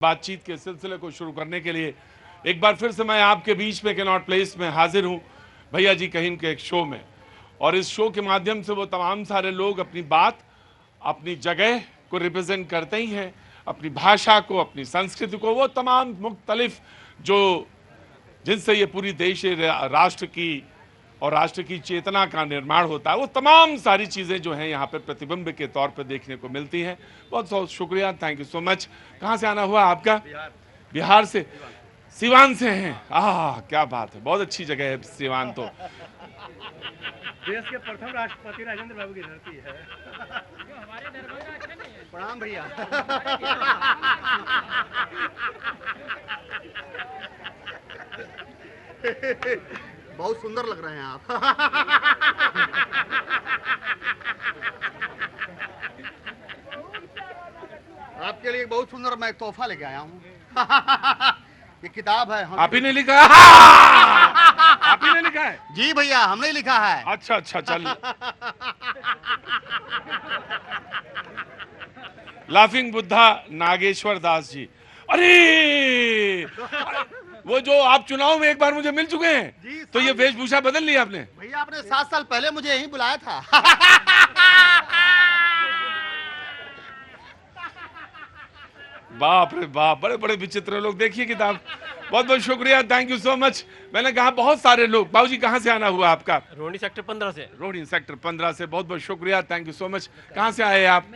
बातचीत के सिलसिले को शुरू करने के लिए एक बार फिर से मैं आपके बीच में कैनॉट प्लेस में हाजिर हूं भैया जी कहीं के एक शो में। और इस शो के माध्यम से वो तमाम सारे लोग अपनी बात, अपनी जगह को रिप्रेजेंट करते ही हैं, अपनी भाषा को, अपनी संस्कृति को, वो तमाम मुख्तलिफ जो जिनसे ये पूरी देश राष्ट्र की और राष्ट्र की चेतना का निर्माण होता है, वो तमाम सारी चीज़ें जो हैं यहाँ पर प्रतिबिंब के तौर पर देखने को मिलती हैं। बहुत बहुत शुक्रिया, थैंक यू सो मच। कहाँ से आना हुआ आपका? बिहार से, सिवान से हैं। क्या बात है, बहुत अच्छी जगह है सिवान। तो देश के प्रथम राष्ट्रपति राजेंद्र बाबू की धरती है। हमारे दरबार अच्छा नहीं है। प्रणाम भैया। बहुत सुंदर लग रहे हैं आप। आपके लिए बहुत सुंदर मैं एक तोहफा लेके आया हूँ। ये किताब है। आप ही ने लिखा? आप ही ने लिखा है? जी भैया, हमने लिखा है। अच्छा अच्छा, चल। लाफिंग बुद्धा नागेश्वर दास जी। अरे वो जो आप चुनाव में एक बार मुझे मिल चुके हैं, तो ये वेशभूषा बदल ली आपने? भैया आपने 7 साल पहले मुझे यहीं बुलाया था। बाप रे बाप, बड़े बड़े विचित्र लोग। देखिए किताब। बहुत बहुत शुक्रिया, थैंक यू सो मच। मैंने कहा बहुत सारे लोग। बाबूजी कहाँ से आना हुआ आपका? रोहिणी सेक्टर 15 से। रोहिणी सेक्टर 15 से, बहुत बहुत शुक्रिया, थैंक यू सो मच। कहाँ से आए आप?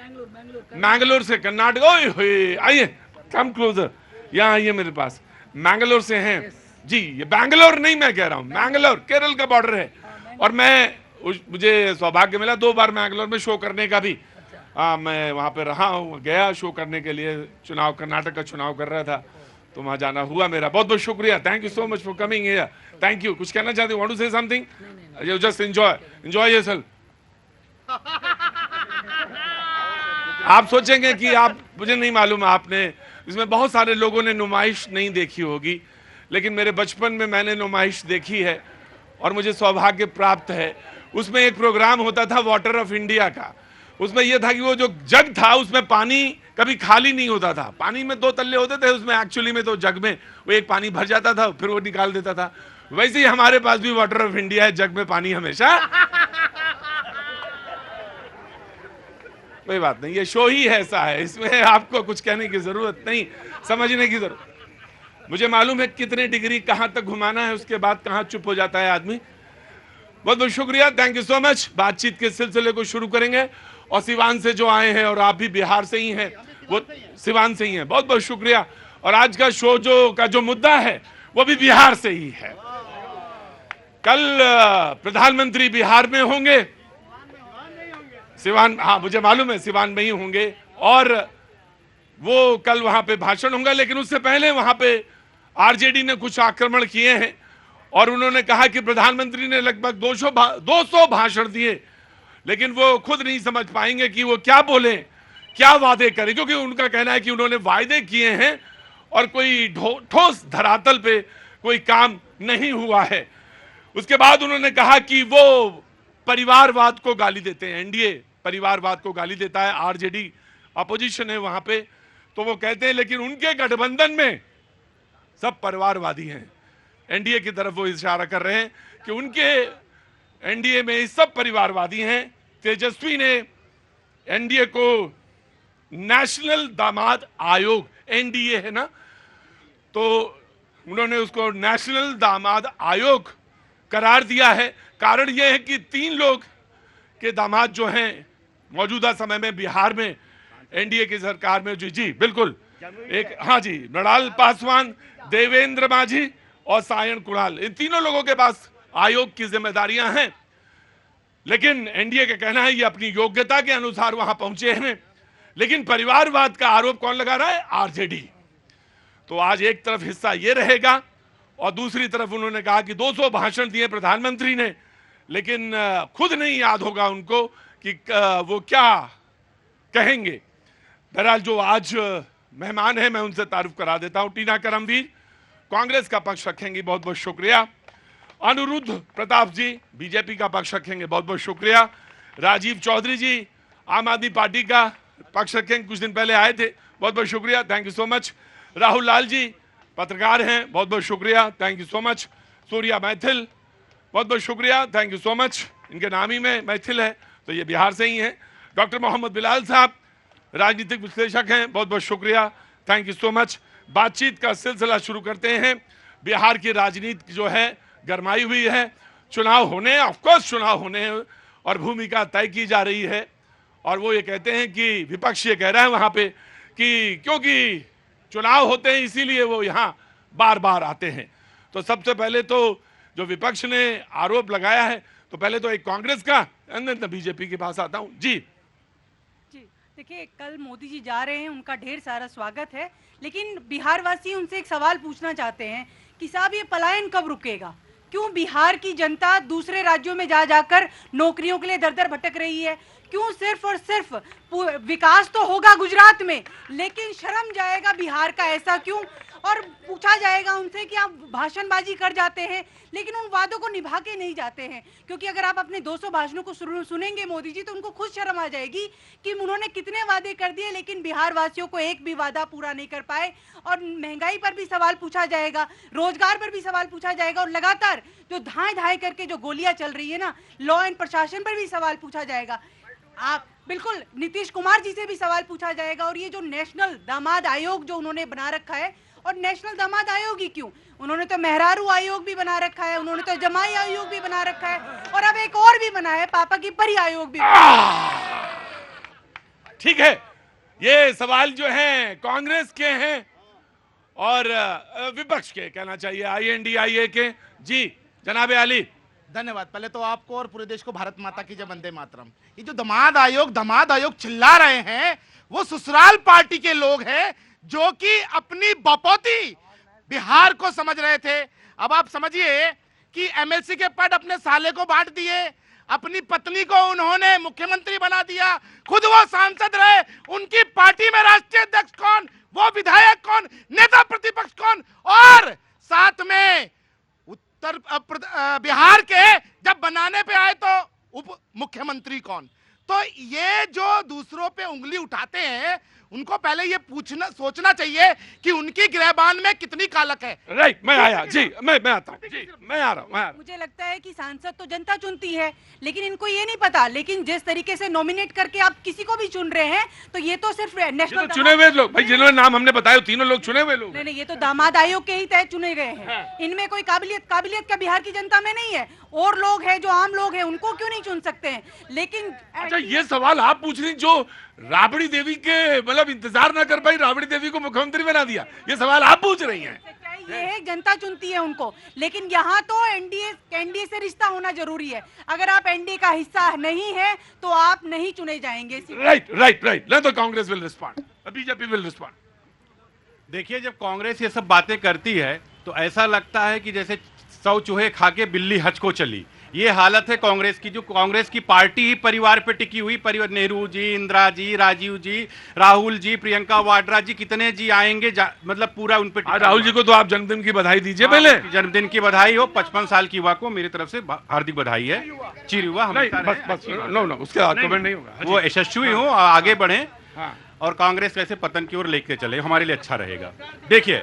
मैंगलोर से, कर्नाटक। ओए आइए, कम क्लोजर, यहाँ आइए मेरे पास। मैंगलोर से हैं जी। ये बैंगलोर नहीं मैं कह रहा हूँ, मैंगलोर केरल का बॉर्डर है। और मुझे सौभाग्य मिला 2 बार मैंगलोर में शो करने का भी। मैं वहाँ पे रहा हूँ, गया शो करने के लिए। चुनाव, कर्नाटक का चुनाव कर रहा था, तो वहाँ जाना हुआ मेरा। बहुत बहुत शुक्रिया, thank you so much for coming here. Thank you. कुछ कहना चाहते हो? Want to say something? You just enjoy yourself. आप सोचेंगे कि आप, मुझे नहीं मालूम, आपने इसमें बहुत सारे लोगों ने नुमाइश नहीं देखी होगी, लेकिन मेरे बचपन में मैंने नुमाइश देखी है और मुझे सौभाग्य प्राप्त है। उसमें एक प्रोग्राम होता था वाटर ऑफ इंडिया का। उसमें यह था कि वो जो जग था उसमें पानी कभी खाली नहीं होता था। पानी में 2 तल्ले होते थे उसमें, एक्चुअली में तो जग में वो एक पानी भर जाता था, फिर वो निकाल देता था। वैसे ही हमारे पास भी वाटर ऑफ इंडिया है, जग में पानी हमेशा। कोई बात नहीं, ये शो ही ऐसा है, इसमें आपको कुछ कहने की जरूरत नहीं, समझने की जरूरत। मुझे मालूम है कितने डिग्री कहां तक घुमाना है, उसके बाद कहां चुप हो जाता है आदमी। बहुत बहुत शुक्रिया, थैंक यू सो मच। बातचीत के सिलसिले को शुरू करेंगे। और सिवान से जो आए हैं, और आप भी बिहार से ही हैं, वो सिवान से ही हैं, बहुत बहुत शुक्रिया। और आज का शो जो मुद्दा है वो भी बिहार से ही है। कल प्रधानमंत्री बिहार में होंगे, सिवान, हाँ मुझे मालूम है सिवान में ही होंगे, और वो कल वहां पे भाषण होगा। लेकिन उससे पहले वहां पे आरजेडी ने कुछ आक्रमण किए हैं और उन्होंने कहा कि प्रधानमंत्री ने लगभग 200 भाषण दिए, लेकिन वो खुद नहीं समझ पाएंगे कि वो क्या बोले, क्या वादे करें, क्योंकि उनका कहना है कि उन्होंने वायदे किए हैं और कोई ठोस धरातल पे कोई काम नहीं हुआ है। उसके बाद उन्होंने कहा कि वो परिवारवाद को गाली देते हैं, एनडीए परिवारवाद को गाली देता है, आरजेडी अपोजिशन है वहां पे, तो वो कहते हैं लेकिन उनके गठबंधन में सब परिवारवादी हैं। एनडीए की तरफ वो इशारा कर रहे हैं कि उनके एनडीए में सब परिवारवादी हैं। तेजस्वी ने एनडीए को नेशनल दामाद आयोग, एनडीए है ना, तो उन्होंने उसको नेशनल दामाद आयोग करार दिया है। कारण यह है कि 3 लोग के दामाद जो हैं मौजूदा समय में बिहार में एनडीए की सरकार में, जी बिल्कुल, एक, हाँ जी, मृणाल पासवान, देवेंद्र माझी और सायन कुणाल, इन तीनों लोगों के पास आयोग की जिम्मेदारियां हैं। लेकिन एनडीए का कहना है ये अपनी योग्यता के अनुसार वहां पहुंचे हैं। लेकिन परिवारवाद का आरोप कौन लगा रहा है? आरजेडी। तो आज एक तरफ हिस्सा ये रहेगा और दूसरी तरफ उन्होंने कहा कि 200 भाषण दिए प्रधानमंत्री ने, लेकिन खुद नहीं याद होगा उनको कि वो क्या कहेंगे। बहरहाल जो आज मेहमान है मैं उनसे तारुफ करा देता हूं। टीना करमवीर कांग्रेस का पक्ष रखेंगी, बहुत बहुत शुक्रिया। अनुरुद्ध प्रताप जी बीजेपी का पक्ष रखेंगे, बहुत बहुत शुक्रिया। राजीव चौधरी जी आम आदमी पार्टी का पक्ष रखेंगे, कुछ दिन पहले आए थे, बहुत बहुत शुक्रिया, thank you so much. Rahul Lal ji पत्रकार हैं, बहुत बहुत शुक्रिया, thank you so much. Surya Maithil, बहुत बहुत शुक्रिया, थैंक यू सो मच। इनके नाम ही में मैथिल है तो ये बिहार से ही हैं। डॉक्टर मोहम्मद बिलाल साहब राजनीतिक विश्लेषक हैं, बहुत बहुत शुक्रिया, थैंक यू सो मच। बातचीत का सिलसिला शुरू करते हैं। बिहार की राजनीति जो है गरमाई हुई है, चुनाव होने, ऑफकोर्स चुनाव होने और भूमिका तय की जा रही है। और वो ये कहते हैं कि विपक्ष ये कह रहा है वहां पे कि क्योंकि चुनाव होते हैं इसीलिए वो यहाँ बार बार आते हैं। तो सबसे पहले तो जो विपक्ष ने आरोप लगाया है, तो पहले तो एक कांग्रेस का, बीजेपी के पास आता हूँ जी। देखिए, कल मोदी जी जा रहे हैं, उनका ढेर सारा स्वागत है, लेकिन बिहार वासी उनसे एक सवाल पूछना चाहते हैं कि साहब ये पलायन कब रुकेगा? क्यों बिहार की जनता दूसरे राज्यों में जा जाकर नौकरियों के लिए दर दर भटक रही है? क्यों सिर्फ और सिर्फ विकास तो होगा गुजरात में, लेकिन शर्म जाएगा बिहार का, ऐसा क्यों? और पूछा जाएगा उनसे कि आप भाषणबाजी कर जाते हैं लेकिन उन वादों को निभा के नहीं जाते हैं, क्योंकि अगर आप अपने 200 भाषणों को सुनेंगे मोदी जी तो उनको खुद शर्म आ जाएगी कि उन्होंने कितने वादे कर दिए लेकिन बिहार वासियों को एक भी वादा पूरा नहीं कर पाए। और महंगाई पर भी सवाल पूछा जाएगा, रोजगार पर भी सवाल पूछा जाएगा, और लगातार जो धाए धाए करके जो गोलियां चल रही है ना, लॉ एंड प्रशासन पर भी सवाल पूछा जाएगा। आप बिल्कुल नीतीश कुमार जी से भी सवाल पूछा जाएगा। और ये जो नेशनल दामाद आयोग जो उन्होंने बना रखा है, और नेशनल दामाद आयोग ही क्यों, उन्होंने तो मेहरारू आयोग भी बना रखा है, उन्होंने तो जमाई आयोग भी बना रखा है, और अब एक और भी बना है, पापा की परी आयोग भी। ठीक है, ये सवाल जो हैं कांग्रेस के हैं और विपक्ष के, कहना चाहिए INDIA के। जी जनाब अली। धन्यवाद। पहले तो आपको और पूरे देश को भारत माता की जय, वंदे मातरम। ये जो दामाद आयोग चिल्ला रहे हैं, वो ससुराल पार्टी के लोग हैं जो कि अपनी बपौती बिहार को समझ रहे थे। अब आप समझिए कि MLC के पद अपने साले को बांट दिए, अपनी पत्नी को उन्होंने मुख्यमंत्री बना दिया, खुद वो सांसद रहे, उनकी पार्टी में राष्ट्रीय अध्यक्ष कौन, वो विधायक कौन, नेता प्रतिपक्ष कौन, और साथ में उत्तर बिहार के जब बनाने पे आए तो उप मुख्यमंत्री कौन। तो ये जो दूसरों पे उंगली उठाते हैं, उनको पहले ये सोचना चाहिए कि उनकी गिरहबान में कितनी कालक है। राइट, मैं आया जी, मैं आता हूँ जी, मैं आ रहा हूँ। मुझे लगता है कि सांसद तो जनता चुनती है, लेकिन इनको ये नहीं पता, लेकिन जिस तरीके से नॉमिनेट करके आप किसी को भी चुन रहे हैं, तो ये तो सिर्फ नेशनल चुने हुए लोग, भाई जिन्होंने नाम हमने बताया तीनों लोग चुने हुए लोग। नहीं, ये तो दामाद आयोग के ही तहत चुने गए हैं। इनमें कोई काबिलियत का बिहार की जनता में नहीं है। और लोग हैं जो आम लोग हैं, उनको क्यों नहीं चुन सकते हैं? लेकिन अच्छा, ये सवाल आप पूछ रही जो राबड़ी देवी के मतलब इंतजार ना कर पाई, राबड़ी देवी को मुख्यमंत्री बना दिया, ये सवाल आप पूछ रही हैं। ये है जनता चुनती है उनको, लेकिन यहाँ तो एनडीए से रिश्ता होना जरूरी है। अगर आप एनडीए का हिस्सा नहीं है तो आप नहीं चुने जाएंगे। राइट। नहीं तो Congress will respond, BJP will respond. देखिए, जब कांग्रेस ये सब बातें करती है तो ऐसा लगता है कि जैसे 100 चूहे खा के बिल्ली हज को चली। ये हालत है कांग्रेस की। जो कांग्रेस की पार्टी ही परिवार पे टिकी हुई, परिवार, नेहरू जी, इंदिरा जी, राजीव जी, राहुल जी, प्रियंका वाड्रा जी, कितने जी आएंगे, मतलब पूरा उन पे। राहुल जी को तो आप जन्मदिन की बधाई दीजिए पहले। जन्मदिन की बधाई हो, 55 साल की युवा को मेरी तरफ से हार्दिक बधाई है। चिर युवा बस नो उसके बाद कमेंट नहीं होगा। वो यशस्वी हो, आगे बढ़े और कांग्रेस कैसे पतन की ओर लेके चले, हमारे लिए अच्छा रहेगा। देखिए,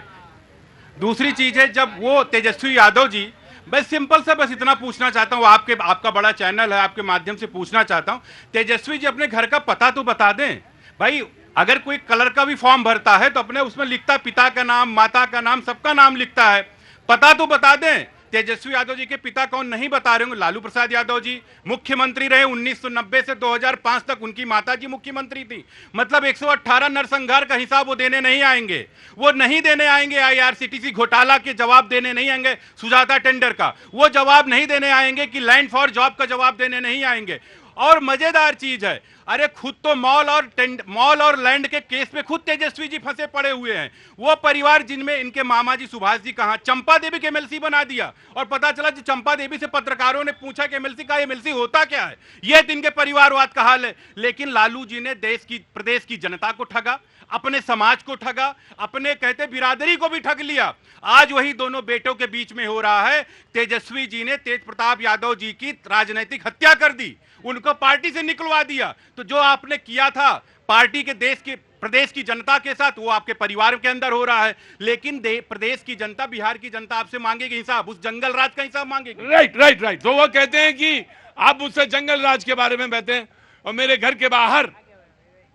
दूसरी चीज है, जब वो तेजस्वी यादव जी, बस सिंपल सा बस इतना पूछना चाहता हूं, आपका बड़ा चैनल है, आपके माध्यम से पूछना चाहता हूं, तेजस्वी जी अपने घर का पता तो बता दें भाई। अगर कोई कलर का भी फॉर्म भरता है तो अपने उसमें लिखता पिता का नाम, माता का नाम, सबका नाम लिखता है, पता तो बता दें। तेजस्वी यादव जी के पिता कौन नहीं बता रहे होंगे? लालू प्रसाद यादव जी मुख्यमंत्री रहे 1990 से 2005 तक, उनकी माता जी मुख्यमंत्री थी। मतलब 118 नरसंहार का हिसाब वो देने नहीं आएंगे, वो नहीं देने आएंगे। IRCTC घोटाला के जवाब देने नहीं आएंगे, सुजाता टेंडर का वो जवाब नहीं देने आएंगे, कि लैंड फॉर जॉब का जवाब देने नहीं आएंगे। और मजेदार चीज है, अरे खुद तो मॉल और लैंड के केस में खुद तेजस्वी जी फंसे पड़े हुए हैं। वो परिवार जिनमें इनके मामा जी सुभाष जी कहां, चंपा देवी के MLC बना दिया, और पता चला कि चंपा देवी से पत्रकारों ने पूछा कि MLC होता क्या है। ये इनके परिवारवाद का हाल है। लेकिन लालू जी ने प्रदेश की जनता को ठगा, अपने समाज को ठगा, अपने कहते बिरादरी को भी ठग लिया। आज वही दोनों बेटों के बीच में हो रहा है। तेजस्वी जी ने तेज प्रताप यादव जी की राजनीतिक हत्या कर दी, उनको पार्टी से निकलवा दिया। तो जो आपने किया था, पार्टी के देश के प्रदेश की जनता के साथ, वो आपके परिवार के अंदर हो रहा है। लेकिन प्रदेश की जनता, बिहार की जनता आपसे मांगेगी हिसाब, उस जंगल राज का हिसाब मांगेगी। Right right right. तो वो कहते हैं कि आप मुझसे जंगल राज के बारे में कहते हैं और मेरे घर के बाहर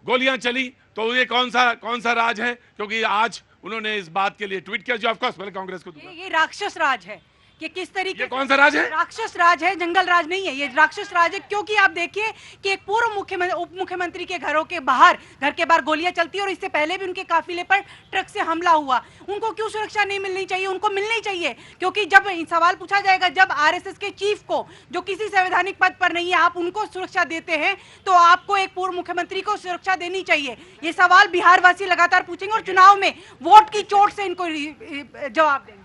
गोलियां चली, तो ये कौन सा राज है? क्योंकि आज उन्होंने इस बात के लिए ट्वीट किया, जो ऑफ कोर्स मैंने कांग्रेस को दूंगा। ये राक्षस राज है कि किस तरीके ये कौन सा राज है? राक्षस राज है, जंगल राज नहीं है, ये राक्षस राज है। क्योंकि आप देखिए कि एक पूर्व मुख्यमंत्री, उप मुख्यमंत्री के घर के बाहर गोलियां चलती है और इससे पहले भी उनके काफिले पर ट्रक से हमला हुआ। उनको क्यों सुरक्षा नहीं मिलनी चाहिए? उनको मिलनी चाहिए, क्योंकि जब सवाल पूछा जाएगा, जब आरएसएस के चीफ को, जो किसी संवैधानिक पद पर नहीं है, आप उनको सुरक्षा देते हैं, तो आपको एक पूर्व मुख्यमंत्री को सुरक्षा देनी चाहिए। ये सवाल बिहार वासी लगातार पूछेंगे और चुनाव में वोट की चोट से इनको जवाब देंगे।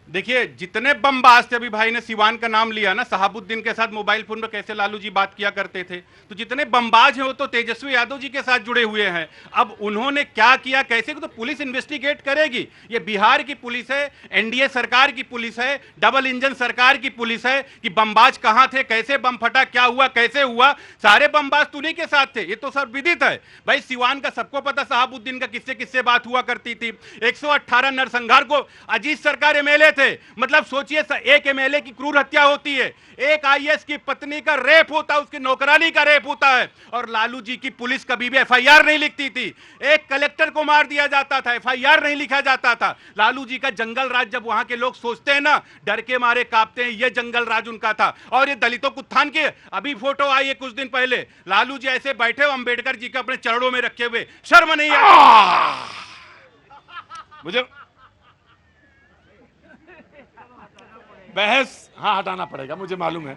देखिए, जितने बमबाज थे, अभी भाई ने सिवान का नाम लिया ना, शहाबुद्दीन के साथ मोबाइल फोन में कैसे लालू जी बात किया करते थे, तो जितने बमबाज हैं वो तो तेजस्वी यादव जी के साथ जुड़े हुए हैं। अब उन्होंने क्या किया, कैसे, तो पुलिस इन्वेस्टिगेट करेगी। ये बिहार की पुलिस है, एनडीए सरकार की पुलिस है, डबल इंजन सरकार की पुलिस है कि बमबाज कहां थे, कैसे बम फटा, क्या हुआ, कैसे हुआ। सारे बमबाज तो उन्हीं के साथ थे, ये तो सब विदित है भाई। सिवान का सबको पता, शहाबुद्दीन का किससे किससे बात हुआ करती थी। 118 नरसंहार को अजीत सरकार एमएलए थे, मतलब सोचिए, एक एमएलए की क्रूर हत्या होती है, एक आईएएस की पत्नी का रेप होता है, उसकी नौकरानी का रेप होता है, और लालू जी की पुलिस कभी भी एफआईआर नहीं लिखती थी। एक कलेक्टर को मार दिया जाता था, एफआईआर नहीं लिखा जाता था। लालू जी का जंगल राज, जब वहां के लोग सोचते हैं ना, डर के मारे कांपते हैं, ये जंगल राज उनका था। और ये दलितों को उत्थान के, अभी फोटो आई है कुछ दिन पहले, लालू जी ऐसे बैठे हो अम्बेडकर जी के अपने चरणों में रखे हुए, शर्म नहीं है? मुझे बहस हटाना पड़ेगा, मुझे मालूम है।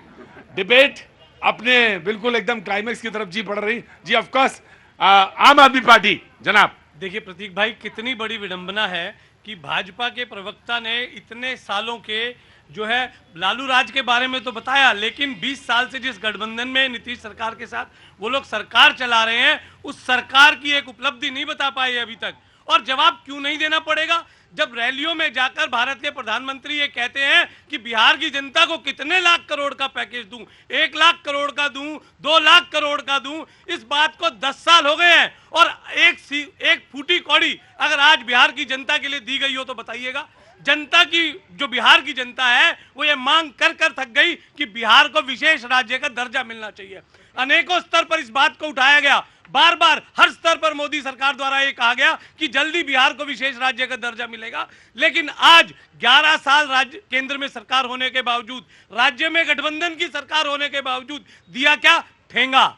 डिबेट अपने बिल्कुल एकदम क्लाइमेक्स की तरफ जी बढ़ रही। जी ऑफ कोर्स, आम आदमी पार्टी जनाब। देखिए प्रतीक भाई, कितनी बड़ी विडंबना है कि भाजपा के प्रवक्ता ने इतने सालों के जो है लालू राज के बारे में तो बताया, लेकिन 20 साल से जिस गठबंधन में नीतीश सरकार के साथ वो लोग सरकार चला रहे हैं, उस सरकार की एक उपलब्धि नहीं बता पाए अभी तक। और जवाब क्यों नहीं देना पड़ेगा, जब रैलियों में जाकर भारत के प्रधानमंत्री ये कहते हैं कि बिहार की जनता को कितने लाख करोड़ का पैकेज दूं, 1 लाख करोड़ का दूं, 2 लाख करोड़ का दूं। इस बात को 10 साल हो गए हैं और एक फूटी कौड़ी अगर आज बिहार की जनता के लिए दी गई हो तो बताइएगा। जनता की, जो बिहार की जनता है, वो ये मांग कर कर थक गई कि बिहार को विशेष राज्य का दर्जा मिलना चाहिए। अनेकों स्तर पर इस बात को उठाया गया, बार बार हर स्तर पर मोदी सरकार द्वारा यह कहा गया कि जल्दी बिहार को विशेष राज्य का दर्जा मिलेगा। लेकिन आज 11 साल राज्य केंद्र में सरकार होने के बावजूद, राज्य में गठबंधन की सरकार होने के बावजूद दिया क्या? ठेंगा।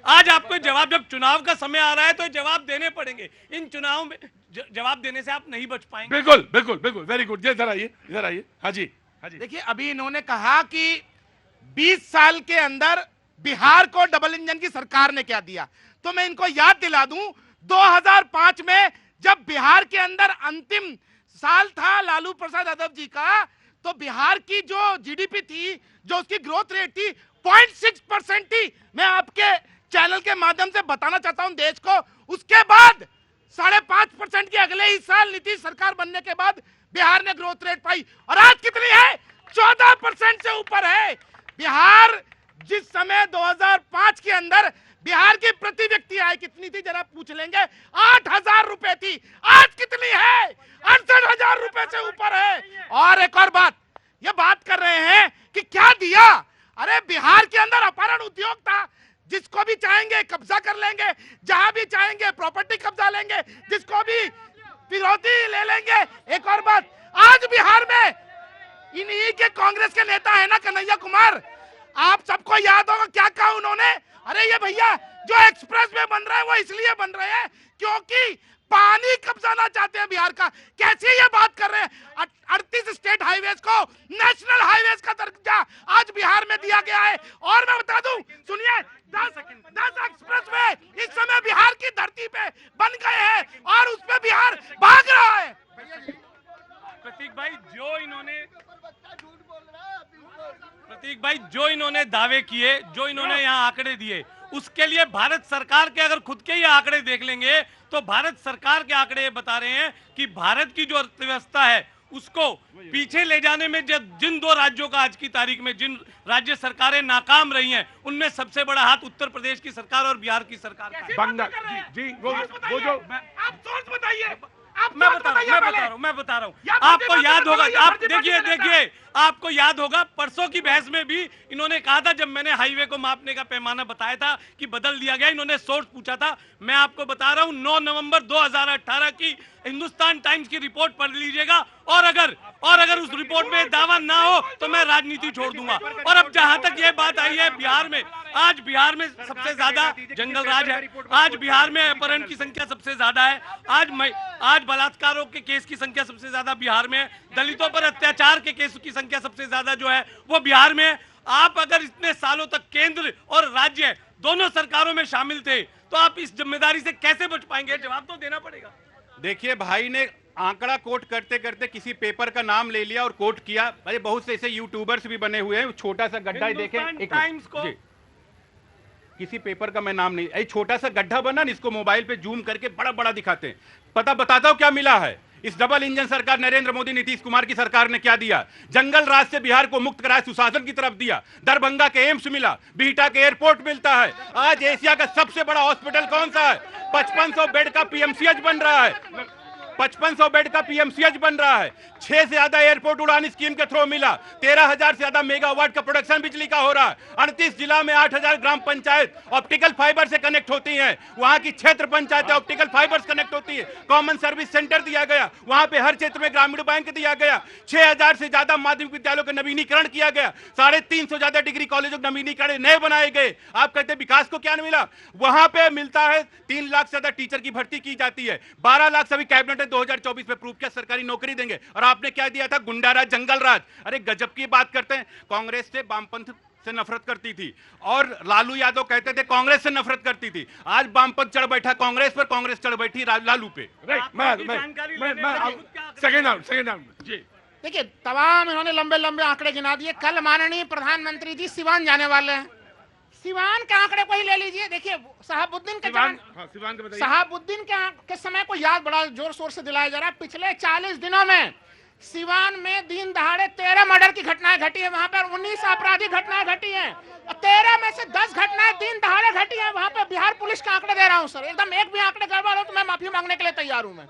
आज आपको जवाब, जब चुनाव का समय आ रहा है तो जवाब देने पड़ेंगे। इन चुनाव में जवाब देने से आप नहीं बच पाएंगे। बिल्कुल बिल्कुल बिल्कुल, वेरी गुड। इधर आइए, इधर आइए। हाँ जी, हाँ जी। देखिए, अभी इन्होंने कहा कि 20 साल के अंदर बिहार को डबल इंजन की सरकार ने क्या दिया, तो मैं इनको याद दिला दूं, 2005 में जब बिहार के अंदर अंतिम साल था लालू प्रसाद यादव जी का, तो बिहार की जो जीडीपी थी, जो उसकी ग्रोथ रेट थी, 0.6% थी। मैं आपके चैनल के माध्यम से बताना चाहता हूं देश को। उसके बाद 5.5% की अगले ही साल नीतीश सरकार बनने के बाद बिहार ने ग्रोथ रेट पाई, और आज कितनी है? 14% से ऊपर है। बिहार जिस समय 2005 के अंदर बिहार की प्रति व्यक्ति आय कितनी थी जरा पूछ लेंगे, 8,000 रुपए थी। आज कितनी है? 68,000 रुपए से ऊपर है। और एक और बात, ये बात कर रहे हैं कि क्या दिया? अरे बिहार के अंदर अपहरण उद्योग था, जिसको भी चाहेंगे कब्जा कर लेंगे, जहां भी चाहेंगे प्रॉपर्टी कब्जा लेंगे, जिसको भी फिरौती ले लेंगे। एक और बात, आज बिहार में इन्हीं के कांग्रेस के नेता है ना, कन्हैया कुमार, आप सबको याद होगा क्या कहा उन्होंने? अरे ये भैया, जो एक्सप्रेस वे बन रहा है वो इसलिए बन रहे हैं क्योंकि पानी कब्जाना चाहते हैं बिहार का। कैसे ये बात कर रहे हैं? 38 स्टेट हाईवेज को नेशनल हाईवेज का दर्जा आज बिहार में दिया गया है। और मैं बता दूं, सुनिए, 10 एक्सप्रेस वे इस समय बिहार की धरती पे बन गए हैं और उस पे बिहार भाग रहा है। प्रतीक भाई, जो इन्होंने दावे किए, जो इन्होंने यहाँ आंकड़े दिए, उसके लिए भारत सरकार के अगर खुद के ही आंकड़े देख लेंगे तो भारत सरकार के आंकड़े बता रहे हैं कि भारत की जो अर्थव्यवस्था है उसको पीछे ले जाने में जिन दो राज्यों का आज की तारीख में जिन राज्य सरकारें नाकाम रही हैं, उनमें सबसे बड़ा हाथ उत्तर प्रदेश की सरकार और बिहार की सरकार का है। बंगाल जी वो जो आप सोच बताइए, मैं बता रहा हूँ आपको याद होगा, आप देखिए आपको याद होगा परसों की बहस में भी इन्होंने कहा था, जब मैंने हाईवे को मापने का पैमाना बताया था कि बदल दिया गया, इन्होंने सोर्स पूछा था। मैं आपको बता रहा हूं 9 नवंबर 2018 की हिंदुस्तान टाइम्स की रिपोर्ट पढ़ लीजिएगा, और अगर उस रिपोर्ट में दावा ना हो तो मैं राजनीति छोड़ दूंगा। और अब जहां तक यह बात आई है बिहार में, आज बिहार में सबसे ज्यादा जंगल राज है, आज बिहार में अपहरण की संख्या सबसे ज्यादा है, आज बलात्कारों के केस की संख्या सबसे ज्यादा बिहार में है, दलितों पर अत्याचार के केस की संख्या सबसे ज्यादा जो है वो बिहार में है। आप अगर इतने सालों तक केंद्र और राज्य दोनों सरकारों में शामिल थे तो आप इस जिम्मेदारी से कैसे बच पाएंगे? जवाब तो देना पड़ेगा। देखिए, भाई ने आंकड़ा कोट करते करते किसी पेपर का नाम ले लिया और कोट किया। अरे बहुत से ऐसे यूट्यूबर्स भी बने हुए हैं, छोटा सा गड्ढा देखें टाइम्स को, किसी पेपर का मैं नाम नहीं, छोटा सा गड्ढा बना, इसको मोबाइल पे जूम करके बड़ा बड़ा दिखाते हैं। बताता हूं क्या मिला है। इस डबल इंजन सरकार नरेंद्र मोदी नीतीश कुमार की सरकार ने क्या दिया? जंगल राज से बिहार को मुक्त कराया, सुशासन की तरफ दिया। दरभंगा के एम्स मिला, बिहटा के एयरपोर्ट मिलता है। आज एशिया का सबसे बड़ा हॉस्पिटल कौन सा है? 5500 बेड का पीएमसीएच बन रहा है, 5500 बेड का पीएमसीएच बन रहा है। 6 से ज्यादा एयरपोर्ट उड़ान स्कीम के थ्रू मिला। 13,000 से ज्यादा मेगावाट का प्रोडक्शन बिजली का हो रहा है। 38 जिला में 8,000 ग्राम पंचायत ऑप्टिकल फाइबर से कनेक्ट होती हैं। वहां की क्षेत्र पंचायतें ऑप्टिकल फाइबर से कनेक्ट होती है। कॉमन सर्विस सेंटर दिया गया, वहां पे हर क्षेत्र में ग्रामीण बैंक दिया गया। 6,000 से ज्यादा माध्यमिक विद्यालयों का नवीनीकरण किया गया। 350 से ज्यादा डिग्री कॉलेजों के नवीनीकरण नए बनाए गए। आप कहते हैं विकास को क्या मिला? वहां पे मिलता है 3 लाख से ज्यादा टीचर की भर्ती की जाती है। 12 लाख सभी कैबिनेट ने 2024 में प्रूव किया सरकारी नौकरी देंगे। और आपने क्या दिया था? गुंडा राज, जंगल राज। अरे गजब की बात करते हैं। कांग्रेस से वामपंथ से नफरत करती थी और लालू यादव कहते थे कांग्रेस से नफरत करती थी। आज वामपंथ चढ़ बैठा कांग्रेस पर, कांग्रेस चढ़ बैठी लालू पे। जी देखिए, तमाम इन्होंने लंबे लंबे आंकड़े गिना दिए। कल माननीय प्रधानमंत्री जी सिवान जाने वाले हैं। सिवान के आंकड़े को ही ले लीजिए। देखिए, शहाबुद्दीन के समय को याद बड़ा जोर शोर से दिलाया जा रहा है। पिछले 40 दिनों में सिवान में दिन दहाड़े 13 मर्डर की घटनाएं घटी है। वहां पर 19 आपराधिक घटनाएं घटी हैं। 13 में से 10 घटनाएं दिन दहाड़े घटी हैं। वहां पर बिहार पुलिस के आंकड़े दे रहा हूं सर, एकदम एक भी आंकड़े गड़बड़ हो तो मैं माफी मांगने के लिए तैयार हूं मैं।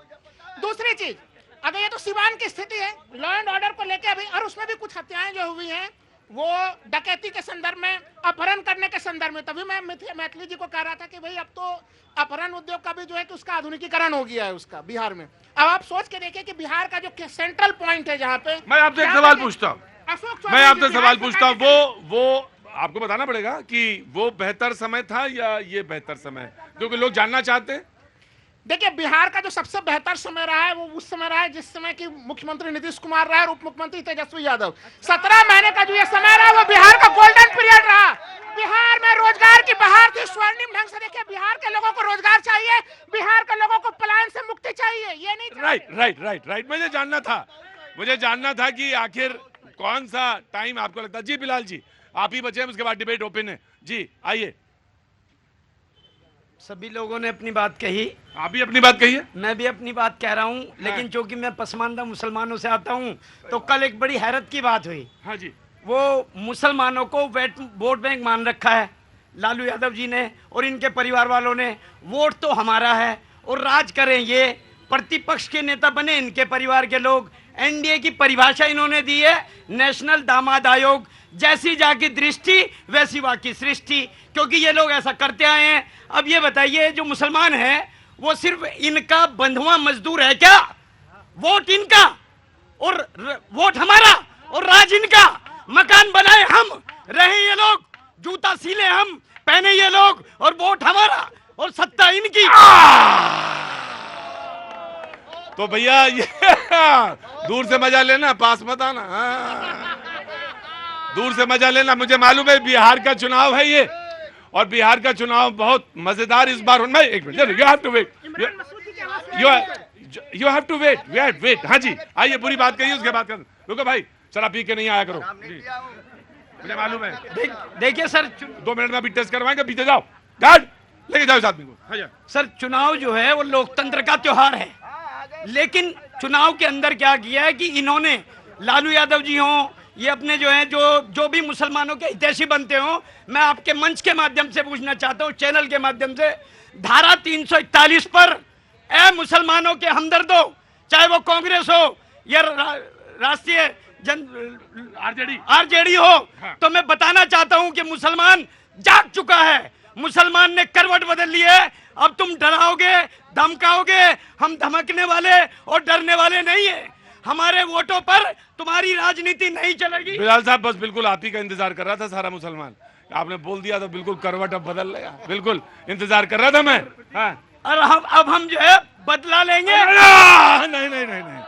दूसरी चीज, अगर ये तो सिवान की स्थिति है, लॉ एंड ऑर्डर को लेकर अभी, और उसमें भी कुछ हत्याएं जो हुई हैं वो डकैती के संदर्भ में, अपहरण करने के संदर्भ में। तभी मैं मैथिली जी को कह रहा था कि भाई अब तो अपहरण उद्योग का भी जो है कि उसका आधुनिकीकरण हो गया है उसका बिहार में। अब आप सोच के देखिए कि बिहार का जो सेंट्रल पॉइंट है जहाँ पे, मैं आपसे एक सवाल पूछता हूँ, वो आपको बताना पड़ेगा कि वो बेहतर समय था या ये बेहतर समय, क्योंकि लोग जानना चाहते हैं। देखिए, बिहार का जो सबसे बेहतर समय रहा है वो उस समय रहा है जिस समय की मुख्यमंत्री नीतीश कुमार रहा और उप मुख्यमंत्री तेजस्वी यादव। 17 महीने का जो ये समय रहा वो बिहार का गोल्डन पीरियड रहा। बिहार में रोजगार की बहार थी स्वर्णिम ढंग से। देखिए, बिहार के लोगों को रोजगार चाहिए, बिहार के लोगों को पलायन से मुक्ति चाहिए, ये नहीं। राइट। मुझे जानना था कि आखिर कौन सा टाइम आपको लगता है। जी बिलाल जी, आप ही बचे हैं, उसके बाद डिबेट ओपन है। जी आइए। सभी लोगों ने अपनी बात कही, आप भी अपनी बात कही है, मैं भी अपनी बात कह रहा हूं। लेकिन चूंकि मैं पसमानदा मुसलमानों से आता हूं, तो कल एक बड़ी हैरत की बात हुई। हाँ जी, वो मुसलमानों को वोट बैंक मान रखा है लालू यादव जी ने और इनके परिवार वालों ने। वोट तो हमारा है और राज करें ये। प्रतिपक्ष के नेता बने इनके परिवार के लोग। एनडीए की परिभाषा इन्होंने दी है, नेशनल दामाद आयोग। जैसी जाकी दृष्टि वैसी वाकी सृष्टि, क्योंकि ये लोग ऐसा करते आए हैं। अब ये बताइए, जो मुसलमान है वो सिर्फ इनका बंधुआ मजदूर है क्या? वोट इनका और वोट हमारा और राज इनका। मकान बनाए हम, रहे ये लोग, जूता सीले हम, पहने ये लोग, और वोट हमारा और सत्ता इनकी। तो भैया ये दूर से मजा लेना, पास मत आना। दूर से मजा लेना। मुझे मालूम है बिहार का चुनाव है ये, और बिहार का चुनाव बहुत मजेदार इस बार होना। एक minute, you have to wait, you have to wait. हाँ जी, आइए, पूरी बात करिए, उसके बाद कर। रुको भाई, शराब पी के नहीं आया करो जी, मुझे मालूम है। देखिए सर, 2 मिनट में अभी टेस्ट करवाएंगे। पीछे जाओ, गार्ड लेके जाओ इस आदमी को। हाँ सर, चुनाव जो है वो लोकतंत्र का त्योहार है, लेकिन चुनाव के अंदर क्या किया है कि इन्होंने लालू यादव जी हों, ये अपने जो हैं जो भी मुसलमानों के हितैषी बनते हों, मैं आपके मंच के माध्यम से पूछना चाहता हूं, चैनल के माध्यम से, धारा 341 पर ए मुसलमानों के हमदर्दों, चाहे वो कांग्रेस हो या राष्ट्रीय आरजेडी हो, तो मैं बताना चाहता हूं कि मुसलमान जाग चुका है, मुसलमान ने करवट बदल ली है। अब तुम डराओगे, धमकाओगे, हम धमकने वाले और डरने वाले नहीं है। हमारे वोटों पर तुम्हारी राजनीति नहीं चलेगी। बिलाल साहब, बस बिल्कुल आप ही का इंतजार कर रहा था सारा मुसलमान, आपने बोल दिया तो बिल्कुल करवट अब बदल लिया, बिल्कुल इंतजार कर रहा था मैं। हाँ। और अब हम जो है बदला लेंगे। नहीं नहीं नहीं नहीं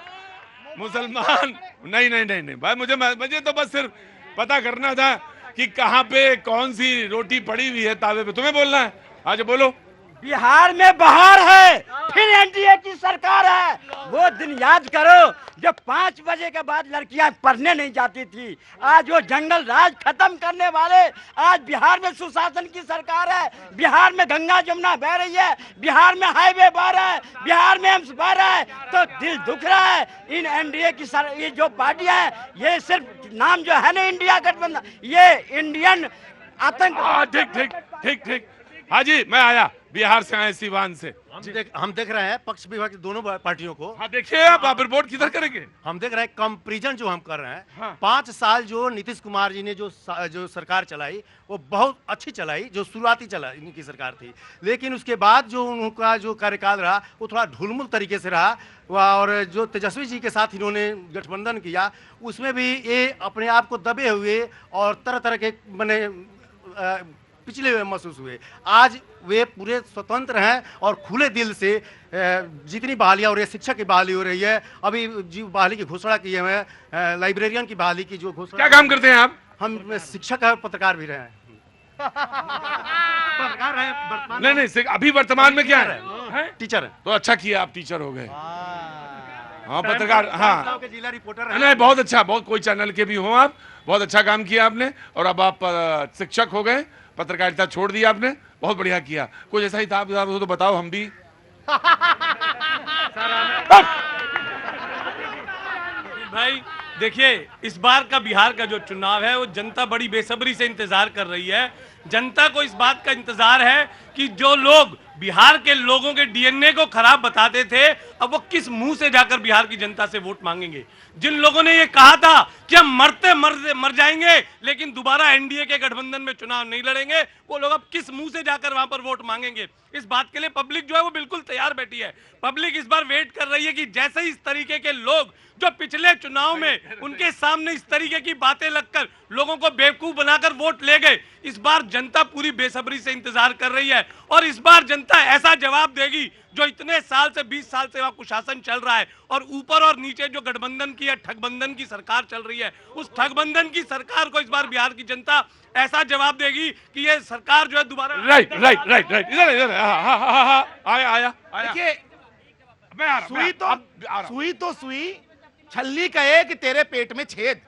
मुसलमान नहीं नहीं नहीं नहीं भाई, मुझे तो बस सिर्फ पता करना था कि कहाँ पे कौन सी रोटी पड़ी हुई है तावे पे, तुम्हें बोलना है। आज बोलो। बिहार में बहार है, फिर एनडीए की सरकार है। वो दिन याद करो जब 5 बजे के बाद लड़कियां पढ़ने नहीं जाती थी। आज वो जंगल राज खत्म करने वाले, आज बिहार में सुशासन की सरकार है। बिहार में गंगा जमुना बह रही है, बिहार में हाईवे बह रहा है, बिहार में एम्स बह रहा है, तो दिल दुख रहा है। इन एनडीए की ये जो पार्टियां हैं, ये सिर्फ नाम जो है ना इंडिया गठबंधन, ये इंडियन आतंक। ठीक ठीक ठीक ठीक। हाँ जी, मैं आया बिहार से, आए सीवान से। हम देख रहे हैं पक्ष विपक्ष दोनों पार्टियों को। हाँ देखिए, आप रिपोर्ट किधर करेंगे? हम देख रहे हैं कंपैरिजन जो हम कर रहे हैं। हाँ। 5 साल जो नीतीश कुमार जी ने जो सरकार चलाई वो बहुत अच्छी चलाई, जो शुरुआती चला इनकी सरकार थी। लेकिन उसके बाद जो उनका जो कार्यकाल रहा वो थोड़ा ढुलमुल तरीके से रहा। और जो तेजस्वी जी के साथ इन्होंने गठबंधन किया, उसमें भी ये अपने आप को दबे हुए और तरह तरह के मैंने पिछले हुए महसूस हुए। आज वे पूरे स्वतंत्र हैं और खुले दिल से जितनी बहालियाँ हो रही है, शिक्षक की बहाली हो रही है, अभी जी बहाली की घोषणा की है, लाइब्रेरियन की बहाली की जो घोषणा। क्या काम करते हैं आप? हम शिक्षक है, पत्रकार भी रहे हैं। पत्रकार है वर्तमान। नहीं अभी वर्तमान में क्या है? टीचर है। तो अच्छा किया आप टीचर हो गए। हाँ पत्रकार, हाँ जिला रिपोर्टर नहीं बहुत अच्छा, बहुत कोई चैनल के भी हो आप, बहुत अच्छा काम किया आपने। और अब आप शिक्षक हो गए, पत्रकारिता छोड़ दी आपने, बहुत बढ़िया किया। कुछ ऐसा ही था तो बताओ हम भी। भाई देखिए, इस बार का बिहार का जो चुनाव है वो जनता बड़ी बेसब्री से इंतजार कर रही है। जनता को इस बात का इंतजार है कि जो लोग बिहार के लोगों के डीएनए को खराब बताते थे, अब वो किस मुंह से जाकर बिहार की जनता से वोट मांगेंगे। जिन लोगों ने ये कहा था कि हम मर जाएंगे लेकिन दोबारा एनडीए के गठबंधन में चुनाव नहीं लड़ेंगे, वो लोग अब किस मुंह से जाकर वहां पर वोट मांगेंगे। इस बात के लिए पब्लिक जो है वो बिल्कुल तैयार बैठी है। पब्लिक इस बार वेट कर रही है कि जैसे ही इस तरीके के लोग जो पिछले चुनाव में उनके सामने इस तरीके की बातें लगकर लोगों को बेवकूफ बनाकर वोट ले गए, इस बार जनता पूरी बेसब्री से इंतजार कर रही है। और इस बार जनता ऐसा जवाब देगी जो इतने साल से 20 साल से वहां कुशासन चल रहा है और ऊपर और नीचे जो गठबंधन की या ठगबंधन की सरकार चल रही है, उस ठगबंधन की सरकार को इस बार बिहार की जनता ऐसा जवाब देगी कि ये सरकार जो है दोबारा। राइट इधर आया। देखिए, मैं आ रहा हूं। सुई छल्ली कहे कि तेरे पेट में छेद।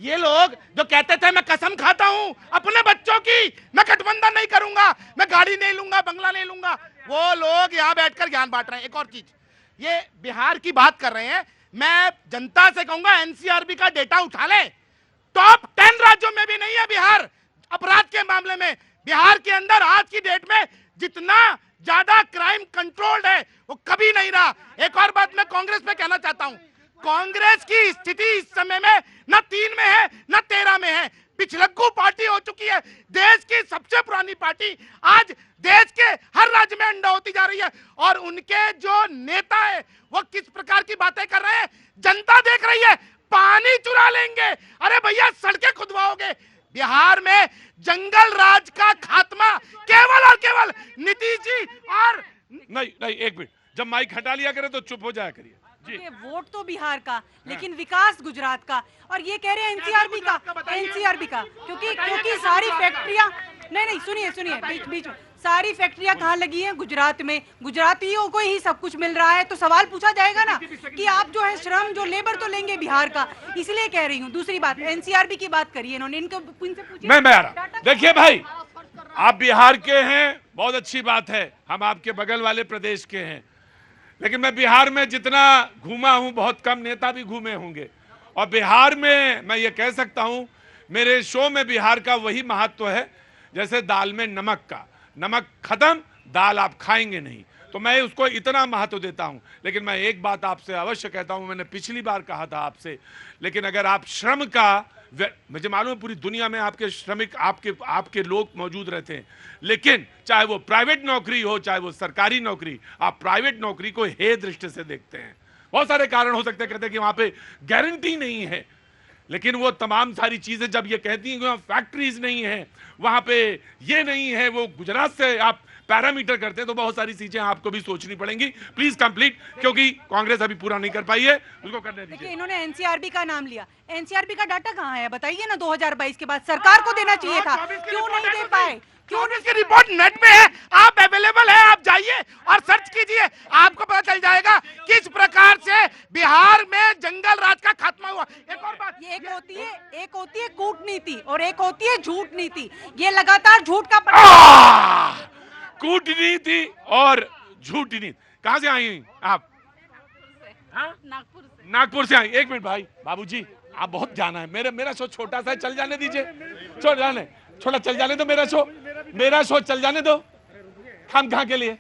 ये लोग जो कहते थे मैं कसम खाता हूं अपने बच्चों की, मैं गठबंधन नहीं करूंगा, मैं गाड़ी नहीं लूंगा, बंगला नहीं लूंगा, वो लोग यहां बैठकर ज्ञान बांट रहे हैं। एक और चीज, ये बिहार की बात कर रहे हैं, मैं जनता से कहूंगा एनसीआरबी का डेटा उठा ले। टॉप 10 राज्यों में भी नहीं है बिहार अपराध के मामले में। बिहार के अंदर आज की डेट में जितना ज्यादा क्राइम कंट्रोल्ड है वो कभी नहीं रहा। एक और बात मैं कांग्रेस पे कहना चाहता हूं, कांग्रेस की स्थिति इस समय में न 3 में है न 13 में है, पिछलग्गू पार्टी हो चुकी है। देश की सबसे पुरानी पार्टी आज देश के हर राज्य में अंडा होती जा रही है। और उनके जो नेता है वो किस प्रकार की बातें कर रहे हैं जनता देख रही है। पानी चुरा लेंगे, अरे भैया सड़कें खुदवाओगे। बिहार में जंगल राज का खात्मा केवल और केवल नीतीश जी और नहीं एक मिनट, जब माइक हटा लिया करे तो चुप हो जाया करिए। ये वोट तो बिहार का, लेकिन विकास गुजरात का। और ये कह रहे हैं एनसीआरबी का, क्योंकि सारी फैक्ट्रियां, नहीं सुनिए बीच में सारी फैक्ट्रियां कहाँ लगी हैं? गुजरात में। गुजरातियों को ही सब कुछ मिल रहा है, तो सवाल पूछा जाएगा ना कि आप जो है श्रम जो लेबर तो लेंगे बिहार का। इसलिए कह रही हूँ। दूसरी बात, एनसीआरबी की बात करिए इन्होंने, इनको इनसे पूछिए। मैं आ रहा। देखिए भाई, आप बिहार के हैं, बहुत अच्छी बात है, हम आपके बगल वाले प्रदेश के हैं, लेकिन मैं बिहार में जितना घूमा हूं, बहुत कम नेता भी घूमे होंगे, और बिहार में मैं ये कह सकता हूं, मेरे शो में बिहार का वही महत्व है जैसे दाल में नमक का, नमक खत्म दाल आप खाएंगे नहीं, तो मैं उसको इतना महत्व देता हूं। लेकिन मैं एक बात आपसे अवश्य कहता हूं, मैंने पिछली बार कहा था आपसे, लेकिन अगर आप श्रम का, मुझे मालूम है पूरी दुनिया में आपके श्रमिक, आपके लोग मौजूद रहते हैं, लेकिन चाहे वो प्राइवेट नौकरी हो चाहे वो सरकारी नौकरी, आप प्राइवेट नौकरी को हे दृष्टि से देखते हैं। बहुत सारे कारण हो सकते हैं, कहते हैं कि वहां पे गारंटी नहीं है, लेकिन वो तमाम सारी चीजें जब ये कहती हैं कि वहां फैक्ट्रीज नहीं है, वहां पे ये नहीं है, वो गुजरात से आप पैरामीटर करते हैं, तो बहुत सारी चीजें आपको भी सोचनी पड़ेंगी। प्लीज कंप्लीट, क्योंकि कांग्रेस अभी पूरा नहीं कर पाई है, उसको करने दीजिए। देखिए, इन्होंने एनसीआरबी का नाम लिया, एनसीआरबी का डाटा कहाँ है बताइए ना। 2022 के बाद सरकार को देना चाहिए था, क्यों नहीं दे पाए? क्यों इसकी रिपोर्ट नेट पे है, आप अवेलेबल है, आप जाइए और सर्च कीजिए, आपको पता चल जाएगा किस प्रकार से बिहार में जंगल राज का खात्मा हुआ। एक और बात, ये एक होती है कूटनीति और एक होती है झूठ नीति। ये लगातार झूठ का कूटनीति और झूठी नीति। कहां से आई आप? नागपुर से आई। एक मिनट भाई, बाबूजी आप बहुत जाना है, मेरा शो छोटा सा है, चल जाने दीजिए, छोटा चल जाने दो, मेरा शो चल जाने दो, हम कहां के लिए?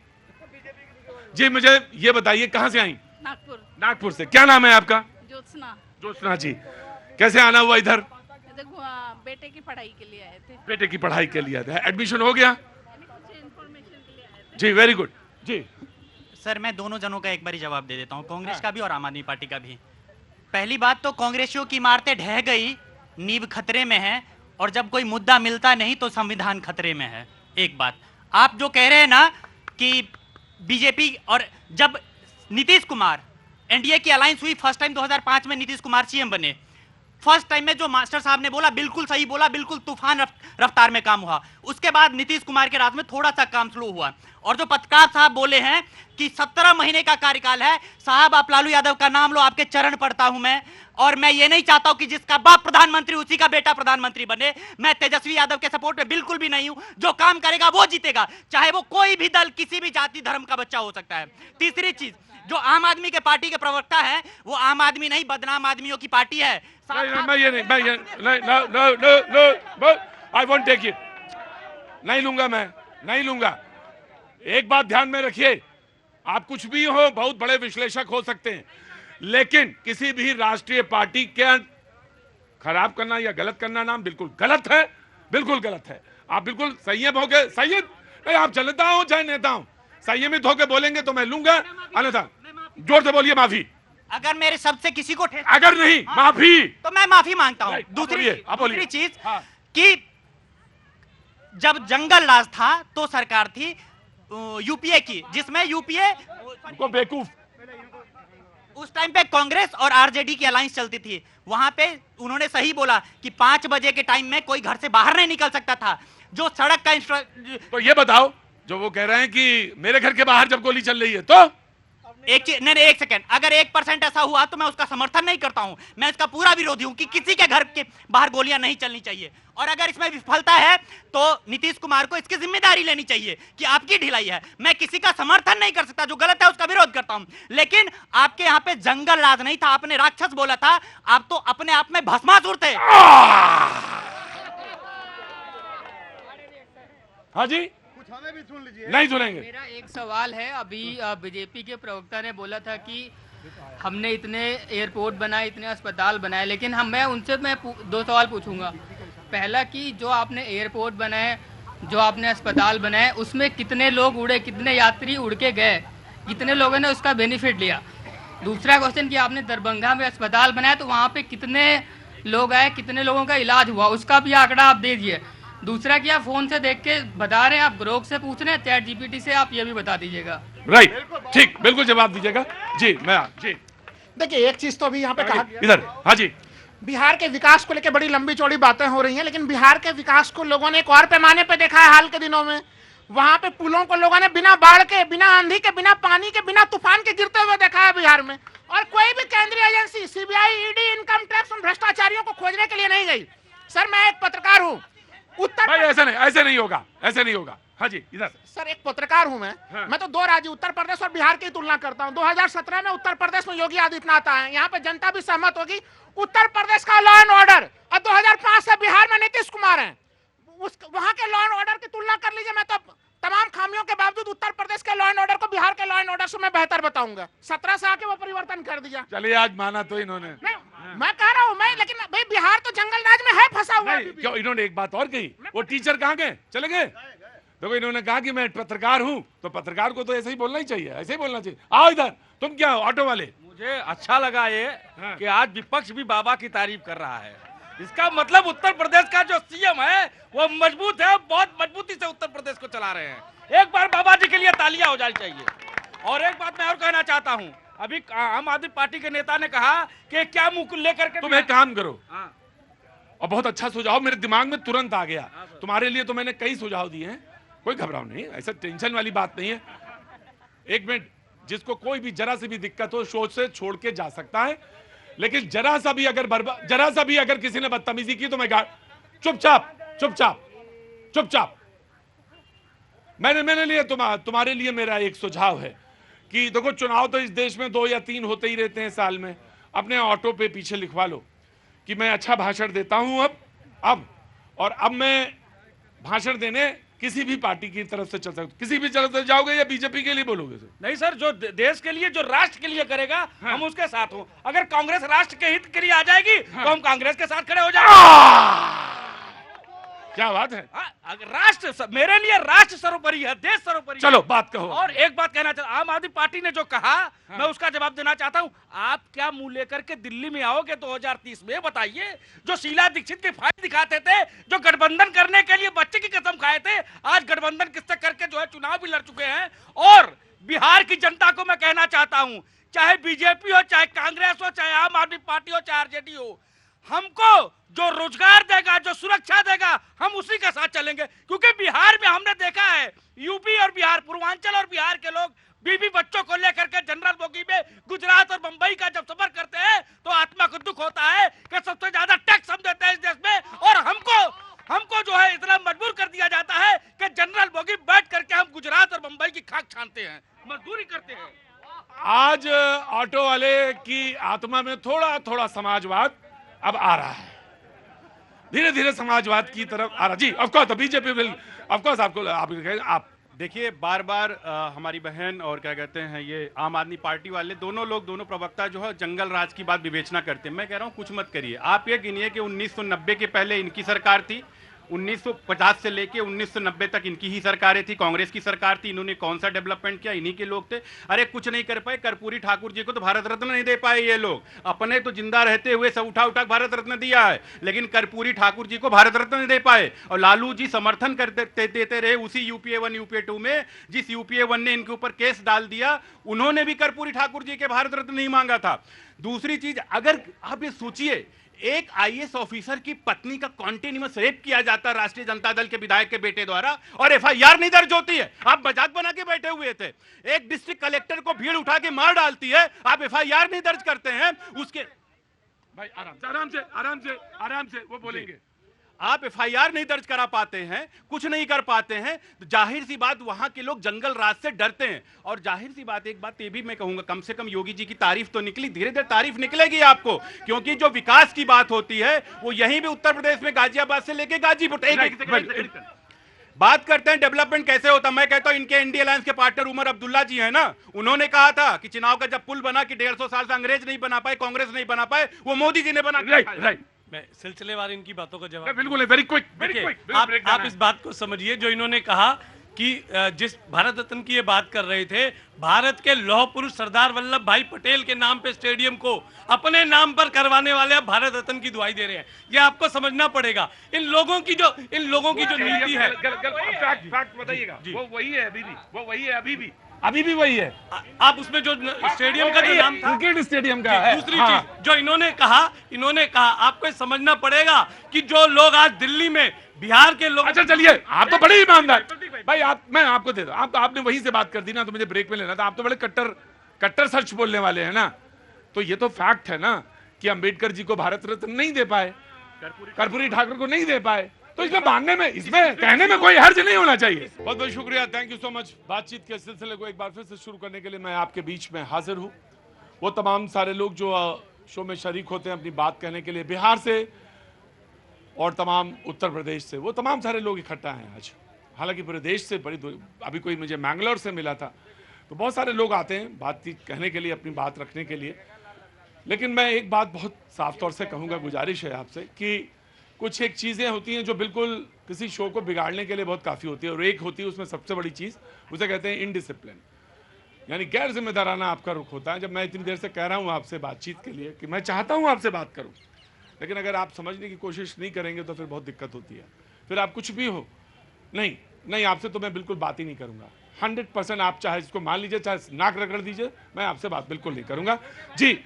जी मुझे ये बताइए कहां से आई? नागपुर से। क्या नाम है आपका? ज्योत्सना जी। कैसे आना हुआ इधर? देखो बेटे की पढ़ाई के लिए आए थे। बेटे की पढ़ाई के लिए आए थे, एडमिशन हो गया? जी वेरी गुड। जी सर, मैं दोनों जनों का एक बार जवाब दे देता हूं, कांग्रेस का भी और आम आदमी पार्टी का भी। पहली बात तो कांग्रेसियों की इमारतें ढह गई, नींव खतरे में है, और जब कोई मुद्दा मिलता नहीं तो संविधान खतरे में है। एक बात आप जो कह रहे हैं ना कि बीजेपी, और जब नीतीश कुमार एनडीए की अलायंस हुई फर्स्ट टाइम 2005 में, नीतीश कुमार सीएम बने, फर्स्ट टाइम में जो मास्टर साहब ने बोला बिल्कुल सही बोला, बिल्कुल तूफान रफ्तार में काम हुआ। उसके बाद नीतीश कुमार के राज में थोड़ा सा काम स्लो हुआ, और जो पत्रकार साहब बोले हैं कि 17 महीने का कार्यकाल है, साहब आप लालू यादव का नाम लो, आपके चरण पढ़ता हूं मैं, और मैं ये नहीं चाहता हूं कि जिसका बाप प्रधानमंत्री उसी का बेटा प्रधानमंत्री बने। मैं तेजस्वी यादव के सपोर्ट में बिल्कुल भी नहीं हूं, जो काम करेगा वो जीतेगा, चाहे वो कोई भी दल, किसी भी जाति धर्म का बच्चा हो सकता है। तीसरी चीज, जो आम आदमी के पार्टी के प्रवक्ता है, वो आम आदमी नहीं, बदनाम आदमियों की पार्टी है। आई वोंट टेक इट, नहीं लूंगा, मैं नहीं लूंगा। एक बात ध्यान में रखिए, आप कुछ भी हो, बहुत बड़े विश्लेषक हो सकते हैं, लेकिन किसी भी राष्ट्रीय पार्टी के खराब करना या गलत करना नाम बिल्कुल गलत है, बिल्कुल गलत है। आप बिल्कुल संयम हो गए, संयम, आप जनता हो चाहे नेता हो, संयमित होकर बोलेंगे तो मैं लूंगा, अन्यथा जोर से बोलिए माफी। अगर मेरे शब्द से किसी को ठेस, अगर नहीं माफी, तो मैं माफी मांगता हूं। दूसरी चीज कि जब जंगल राज था तो सरकार थी यूपीए की, जिसमें यूपीए को बेवकूफ, उस टाइम पे कांग्रेस और आरजेडी की अलायंस चलती थी। वहां पे उन्होंने सही बोला कि 5 बजे के टाइम में कोई घर से बाहर नहीं निकल सकता था। जो सड़क का तो ये बताओ, जो वो कह रहे हैं कि मेरे घर के बाहर जब गोली चल रही है तो एक सेकंड, अगर 1% ऐसा हुआ तो मैं उसका समर्थन नहीं करता हूं, मैं इसका पूरा विरोधी हूं कि किसी के घर के बाहर गोलियां नहीं चलनी चाहिए। और अगर इसमें विफलता है तो नीतीश कुमार को इसकी जिम्मेदारी लेनी चाहिए कि आपकी ढिलाई है। मैं किसी का समर्थन नहीं कर सकता, जो गलत है उसका विरोध करता हूं, लेकिन आपके यहां पे जंगल राज नहीं था, आपने राक्षस बोला था, आप तो अपने आप में भस्मासुर थे। हाँ जी, भी सुन लीजिए, नहीं सुनेंगे। मेरा एक सवाल है, अभी बीजेपी के प्रवक्ता ने बोला था कि हमने इतने एयरपोर्ट बनाए, इतने अस्पताल बनाए, लेकिन मैं उनसे 2 सवाल पूछूंगा। पहला कि जो आपने एयरपोर्ट बनाए, जो आपने अस्पताल बनाए, उसमें कितने लोग उड़े, कितने यात्री उड़ के गए, कितने लोगों ने उसका बेनिफिट लिया। दूसरा क्वेश्चन कि आपने दरभंगा में अस्पताल बनाया तो वहाँ पे कितने लोग आए, कितने लोगों का इलाज हुआ, उसका भी आंकड़ा आप दे दीजिए। दूसरा कि आप फोन से देख के बता रहे हैं, आप ग्रोक से पूछ रहे हैं, चैट जीपीटी से, आप ये भी बता दीजिएगा। राइट, ठीक, बिल्कुल जवाब दीजिएगा। जी जी देखिए, एक चीज तो अभी यहाँ पे कहा इधर। हाँ जी, बिहार के विकास को लेकर बड़ी लंबी चौड़ी बातें हो रही हैं, लेकिन बिहार के विकास को लोगों ने एक और पैमाने पे देखा है हाल के दिनों में। वहां पे पुलों को लोगों ने बिना बाढ़ के, बिना आंधी के, बिना पानी के, बिना तूफान के गिरते हुए देखा है बिहार में। और कोई भी केंद्रीय agency, CBI, ED, income tax उन भ्रष्टाचारियों को खोजने के लिए नहीं गई। सर, मैं एक पत्रकार हूँ, भाई ऐसे नहीं होगा, ऐसे नहीं होगा। हाँ जी, इधर। सर एक पत्रकार हूं मैं तो दो राज्य उत्तर प्रदेश और बिहार की तुलना करता हूं। 2017 में उत्तर प्रदेश में योगी आदित्यनाथ आए, यहाँ पे जनता भी सहमत होगी, उत्तर प्रदेश का लॉ एंड ऑर्डर, और 2005 से बिहार में नीतीश कुमार हैं, वहां के लॉ एंड ऑर्डर की तुलना कर लीजिए। मैं तो तमाम खामियों के बावजूद उत्तर प्रदेश के लॉ एंड ऑर्डर को बिहार के लॉ एंड ऑर्डर से मैं बेहतर बताऊंगा। 17 से आके वो परिवर्तन कर दिया। चलिए आज माना तो इन्होंने। नहीं, मैं कह रहा हूं मैं, लेकिन भाई बिहार तो जंगल राज में है फंसा हुआ। क्यों इन्होंने एक बात और कही, वो टीचर कहाँ गए, चले गए। देखो इन्होंने कहा कि मैं पत्रकार हूं, तो पत्रकार को तो ऐसे ही बोलना ही चाहिए, ऐसे ही बोलना चाहिए। आओ इधर, तुम क्या हो ऑटो वाले? मुझे अच्छा लगा ये कि आज विपक्ष भी बाबा की तारीफ कर रहा है। इसका मतलब उत्तर प्रदेश का जो सीएम है वो मजबूत है, बहुत मजबूती से उत्तर प्रदेश को चला रहे हैं। एक बार बाबा जी के लिए तालियां हो जानी चाहिए। और एक बात मैं और कहना चाहता हूं, अभी आम आदमी पार्टी के नेता ने कहा कि क्या मुंह लेकर के तुम एक काम करो, और बहुत अच्छा सुझाव मेरे दिमाग में तुरंत आ गया। तुम्हारे लिए तो मैंने कई सुझाव दिए हैं, कोई घबराओ नहीं, ऐसा टेंशन वाली बात नहीं है। एक मिनट, जिसको कोई भी जरा सी भी दिक्कत हो सोच से छोड़ के जा सकता है, लेकिन जरा सा भी अगर किसी ने बदतमीजी की तो मैं चुपचाप। मैंने लिए तुम्हारे लिए मेरा एक सुझाव है कि देखो चुनाव तो इस देश में 2 या 3 होते ही रहते हैं साल में। अपने ऑटो पे पीछे लिखवा लो कि मैं अच्छा भाषण देता हूं अब मैं भाषण देने किसी भी पार्टी की तरफ से चल सकते, किसी भी तरफ से जाओगे या बीजेपी के लिए बोलोगे? नहीं सर, जो देश के लिए, जो राष्ट्र के लिए करेगा हम उसके साथ हो। अगर कांग्रेस राष्ट्र के हित के लिए आ जाएगी तो हम कांग्रेस के साथ खड़े हो जाएंगे। क्या बात है? अगर राष्ट्र, मेरे लिए राष्ट्र सर्वोपरि है, देश सर्वोपरि। चलो बात कहो। और एक बात कहना चाहता, आम आदमी पार्टी ने जो कहा मैं उसका जवाब देना चाहता हूं। आप क्या मुंह लेकर के दिल्ली में आओगे 2030 में? बताइए, जो शीला दीक्षित की फाइल दिखाते थे, जो गठबंधन करने के लिए बच्चे की कसम खाए थे, आज गठबंधन किससे करके जो है चुनाव भी लड़ चुके हैं। और बिहार की जनता को मैं कहना चाहता हूं, चाहे बीजेपी हो, चाहे कांग्रेस हो, चाहे आम आदमी पार्टी हो, चाहे आरजेडी हो, हमको जो रोजगार देगा, जो सुरक्षा देगा, हम उसी के साथ चलेंगे। क्योंकि बिहार में हमने देखा है, यूपी और बिहार, पूर्वांचल और बिहार के लोग बीबी बच्चों को लेकर के जनरल बोगी में गुजरात और मुंबई का जब सफर करते हैं तो आत्मा को दुख होता है कि सबसे ज्यादा टैक्स हम देते हैं इस देश में, और हमको जो है इतना मजबूर कर दिया जाता है कि जनरल बोगी बैठ करके हम गुजरात और मुंबई की खाक छानते हैं, मजदूरी करते हैं। आज ऑटो वाले की आत्मा में थोड़ा समाजवाद अब आ रहा है, धीरे धीरे समाजवाद की तरफ आ रहा। जी of course BJP will, of course आप देखिए, बार बार हमारी बहन और क्या कहते हैं ये आम आदमी पार्टी वाले दोनों प्रवक्ता जो है जंगल राज की बात विवेचना करते हैं। मैं कह रहा हूं कुछ मत करिए। आप ये गिनिए कि 1990 के पहले इनकी सरकार थी, 1950 से लेके 1990 तक इनकी ही सरकारें थी, कांग्रेस की सरकार थी। इन्होंने कौन सा डेवलपमेंट किया? इन्हीं के लोग थे। अरे कुछ नहीं कर पाए। कर्पूरी ठाकुर जी को तो भारत रत्न नहीं दे पाए ये लोग, अपने तो जिंदा रहते हुए सब उठा भारत रत्न दिया है, लेकिन कर्पूरी ठाकुर जी को भारत रत्न नहीं दे पाए। और लालू जी समर्थन देते रहे उसी यूपीए 1 यूपीए 2 में, जिस यूपीए 1 ने इनके ऊपर केस डाल दिया, उन्होंने भी कर्पूरी ठाकुर जी के भारत रत्न नहीं मांगा था। दूसरी चीज, अगर आप ये सोचिए, एक आईएएस ऑफिसर की पत्नी का कॉन्टिन्यूअस रेप किया जाता है राष्ट्रीय जनता दल के विधायक के बेटे द्वारा, और एफआईआर नहीं दर्ज होती है। आप मजाक बना के बैठे हुए थे। एक डिस्ट्रिक्ट कलेक्टर को भीड़ उठा के मार डालती है, आप एफआईआर नहीं दर्ज करते हैं। उसके भाई आराम से वो बोलेंगे। आप एफआईआर नहीं दर्ज करा पाते हैं, कुछ नहीं कर पाते हैं, तो जाहिर सी बात वहां के लोग जंगल राज से डरते हैं। और जाहिर सी बात, एक बात ये भी मैं कहूंगा, कम से कम योगी जी की तारीफ तो निकली, धीरे धीरे तारीफ निकलेगी आपको, क्योंकि जो विकास की बात होती है वो यहीं भी उत्तर प्रदेश में गाजियाबाद से लेके गाजीपुर बात करते हैं। डेवलपमेंट कैसे होता, मैं कहता हूं इनके इंडिया अलायंस के पार्टनर उमर अब्दुल्ला जी हैं ना, उन्होंने कहा था कि चुनाव का जब पुल बना कि 150 साल से अंग्रेज नहीं बना पाए, कांग्रेस नहीं बना पाए, वो मोदी जी ने बना। राइट। मैं सिलसिलेवार इनकी बातों का जवाब बिल्कुल, वेरी क्विक। आप इस बात को समझिए, जो इन्होंने कहा कि जिस भारत रत्न की ये बात कर रहे थे, भारत के लौह पुरुष सरदार वल्लभ भाई पटेल के नाम पे स्टेडियम को अपने नाम पर करवाने वाले अब भारत रत्न की दुआई दे रहे हैं। ये आपको समझना पड़ेगा। इन लोगों की जो नीति है, फैक्ट बताइएगा। वो वही है अभी भी, वो वही है अभी भी वही है। आप उसमें जो स्टेडियम का जो नाम था, क्रिकेट स्टेडियम का है। दूसरी चीज जो इन्होंने कहा आपको समझना पड़ेगा कि जो लोग आज दिल्ली में बिहार के लोग। अच्छा चलिए, आप तो बड़े ईमानदार भाई। मैं आपको दे दूं, आपने वहीं से बात कर दी ना, तो मुझे ब्रेक में लेना था। आप तो बड़े कट्टर सच बोलने वाले हैं ना। तो ये तो फैक्ट है ना कि अंबेडकर जी को भारत रत्न नहीं दे पाए, कर्पूरी ठाकुर को नहीं दे पाए, तो इसमें मानने में, इसमें कहने में कोई हर्ज नहीं होना चाहिए। बहुत बहुत शुक्रिया, थैंक यू सो मच। बातचीत के सिलसिले को एक बार फिर से शुरू करने के लिए मैं आपके बीच में हाजिर हूँ। वो तमाम सारे लोग जो शो में शरीक होते हैं अपनी बात कहने के लिए, बिहार से और तमाम उत्तर प्रदेश से, वो तमाम सारे लोग इकट्ठा हैं आज। हालांकि पूरे देश से बड़ी अभी कोई मुझे मैंगलोर से मिला था, तो बहुत सारे लोग आते हैं बातचीत कहने के लिए, अपनी बात रखने के लिए। लेकिन मैं एक बात बहुत साफ तौर से कहूँगा, गुजारिश है आपसे कि कुछ एक चीज़ें होती हैं जो बिल्कुल किसी शो को बिगाड़ने के लिए बहुत काफ़ी होती है, और एक होती है उसमें सबसे बड़ी चीज़, उसे कहते हैं इनडिसिप्लिन, यानी गैर जिम्मेदाराना आपका रुख होता है। जब मैं इतनी देर से कह रहा हूँ आपसे बातचीत के लिए कि मैं चाहता हूँ आपसे बात करूँ, लेकिन अगर आप समझने की कोशिश नहीं करेंगे तो फिर बहुत दिक्कत होती है। फिर आप कुछ भी हो, नहीं आपसे तो मैं बिल्कुल बात ही नहीं करूँगा। 100% आप चाहे इसको मान लीजिए, चाहे नाक रगड़ दीजिए, मैं आपसे बात बिल्कुल नहीं करूँगा। जी,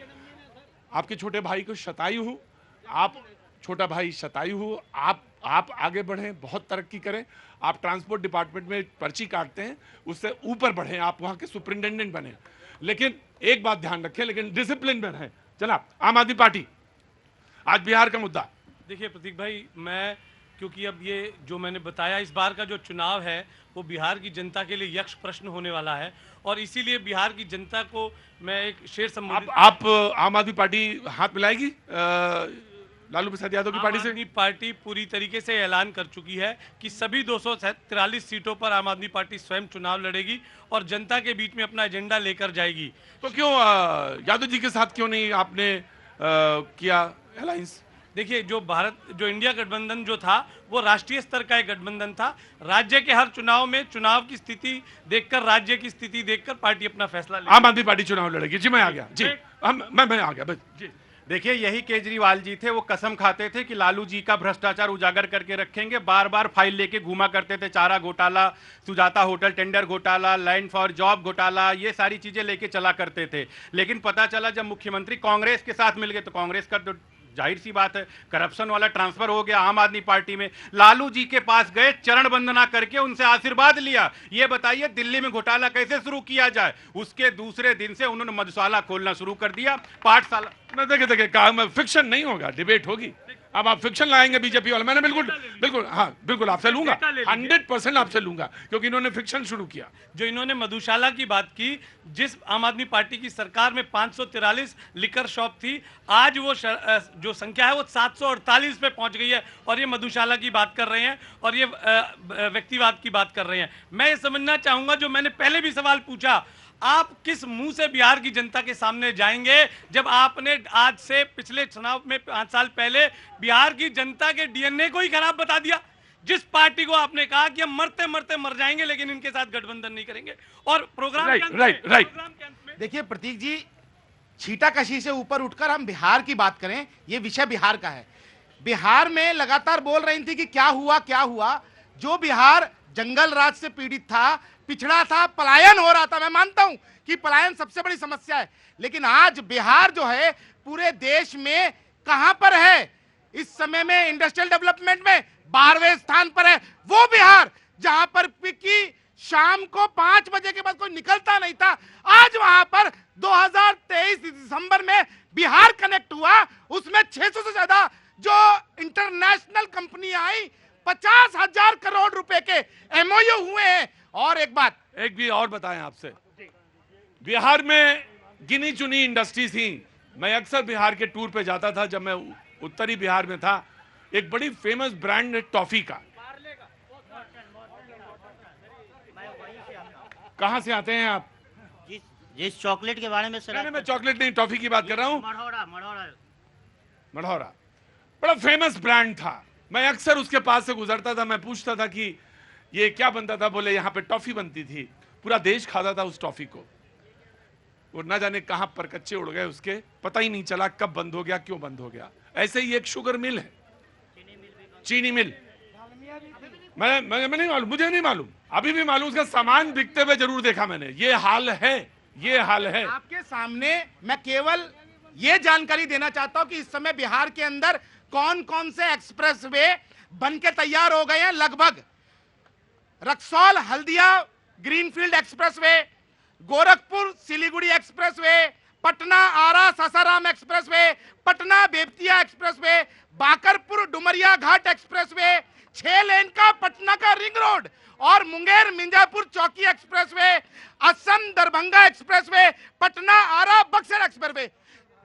आपके छोटे भाई को शतायु हूँ, आप छोटा भाई शतायु हो, आप आगे बढ़ें, बहुत तरक्की करें। आप ट्रांसपोर्ट डिपार्टमेंट में पर्ची काटते हैं, उससे ऊपर बढ़ें, आप वहाँ के सुपरिटेंडेंट बने। लेकिन एक बात ध्यान रखें, लेकिन डिसिप्लिन में रहें। जनाब, आम आदमी पार्टी, आज बिहार का मुद्दा। देखिए प्रतीक भाई, मैं क्योंकि अब ये जो मैंने बताया, इस बार का जो चुनाव है वो बिहार की जनता के लिए यक्ष प्रश्न होने वाला है, और इसीलिए बिहार की जनता को मैं एक शेर संबोधित। आप आम आदमी पार्टी हाथ मिलाएगी लालू प्रसाद यादव की पार्टी से? आम आदमी पार्टी पूरी तरीके से ऐलान कर चुकी है कि सभी 243 सीटों पर आम आदमी पार्टी स्वयं चुनाव लड़ेगी और जनता के बीच में अपना एजेंडा लेकर जाएगी। तो क्यों यादव जी के साथ क्यों नहीं आपने किया अलायंस? देखिए, जो इंडिया गठबंधन जो था वो राष्ट्रीय स्तर का एक गठबंधन था। राज्य के हर चुनाव में चुनाव की स्थिति देखकर, राज्य की स्थिति देखकर पार्टी अपना फैसला ले। आम आदमी पार्टी चुनाव लड़ेगी। जी, मैं आ गया। जी, मैं आ गया बस। जी, देखिए, यही केजरीवाल जी थे, वो कसम खाते थे कि लालू जी का भ्रष्टाचार उजागर करके रखेंगे। बार बार फाइल लेके घूमा करते थे, चारा घोटाला, सुजाता होटल टेंडर घोटाला, लैंड फॉर जॉब घोटाला, ये सारी चीजें लेके चला करते थे। लेकिन पता चला जब मुख्यमंत्री कांग्रेस के साथ मिल गए तो कांग्रेस का तो जाहिर सी बात है करप्शन वाला ट्रांसफर हो गया आम आदमी पार्टी में। लालू जी के पास गए, चरण वंदना करके उनसे आशीर्वाद लिया। ये बताइए दिल्ली में घोटाला कैसे शुरू किया जाए। उसके दूसरे दिन से उन्होंने मधुशाला खोलना शुरू कर दिया, पाठशाला। देखिए कहा फिक्शन नहीं होगा, डिबेट होगी। अब आप फिक्शन लाएंगे बीजेपी वाले, मैंने बिल्कुल आपसे लूंगा, 100% आपसे लूंगा, क्योंकि इन्होंने फिक्शन शुरू किया। जो इन्होंने मधुशाला की बात की, जिस आम आदमी पार्टी की सरकार में 543 लिकर शॉप थी, आज वो जो संख्या है वो 748 पे पहुंच गई है, और ये मधुशाला की बात कर रहे हैं और ये व्यक्तिवाद की बात कर रहे हैं। मैं ये समझना चाहूंगा, जो मैंने पहले भी सवाल पूछा, आप किस मुंह से बिहार की जनता के सामने जाएंगे जब आपने आज से पिछले चुनाव में 5 साल पहले बिहार की जनता के डीएनए को ही खराब बता दिया। जिस पार्टी को आपने कहा कि हम मरते मरते मर जाएंगे लेकिन इनके साथ गठबंधन नहीं करेंगे, और प्रोग्राम राइट। देखिए प्रतीक जी, छीटाकशी से ऊपर उठकर हम बिहार की बात करें, ये विषय बिहार का है। बिहार में लगातार बोल रही थी कि क्या हुआ। जो बिहार जंगल राज से पीड़ित था, पिछड़ा था, पलायन हो रहा था। मैं मानता हूं कि पलायन सबसे बड़ी समस्या है, लेकिन आज बिहार जो है पूरे देश में कहां पर है? इस समय में इंडस्ट्रियल डेवलपमेंट में 12वें स्थान पर है। वो बिहार जहां पर कि शाम को 5 बजे के बाद कोई निकलता नहीं था, आज वहां पर 2023 दिसंबर में बिहार कनेक्ट हुआ, उसमें 600 से ज्यादा जो इंटरनेशनल कंपनी आई, 50,000 करोड़ रुपए के एमओयू हुए हैं। और एक भी और बताएं आपसे, बिहार में गिनी चुनी इंडस्ट्री थी। मैं अक्सर बिहार के टूर पे जाता था, जब मैं उत्तरी बिहार में था। एक बड़ी फेमस ब्रांड है टॉफी का। कहां से आते हैं आप? जिस चॉकलेट के बारे में सर, नहीं, मैं चॉकलेट नहीं, टॉफी की बात कर रहा हूं। मढ़ौरा बड़ा फेमस ब्रांड था। मैं अक्सर उसके पास से गुजरता था, मैं पूछता था कि ये क्या बनता था? बोले यहाँ पे टॉफी बनती थी, पूरा देश खाता था उस टॉफी को। वो ना जाने कहां पर कच्चे उड़ गए उसके, पता ही नहीं चला कब बंद हो गया, क्यों बंद हो गया। ऐसे ही एक शुगर मिल है, चीनी मिल। मैं नहीं मालूम, मुझे नहीं मालूम, अभी भी मालूम, उसका सामान बिकते हुए जरूर देखा मैंने। ये हाल है आपके सामने। मैं केवल ये जानकारी देना चाहता हूं कि इस समय बिहार के अंदर कौन कौन से एक्सप्रेसवे बन के तैयार हो गए हैं। लगभग Raxaul Haldia greenfield expressway, Gorakhpur Siliguri expressway, Patna Ara Sasaram expressway, Patna Bettiah expressway, Bakarpur Dumaria Ghat expressway, 6 lane का पटना का रिंग रोड और Munger Minjapur Chauki expressway, Assam Darbhanga expressway, Patna Ara Buxar expressway,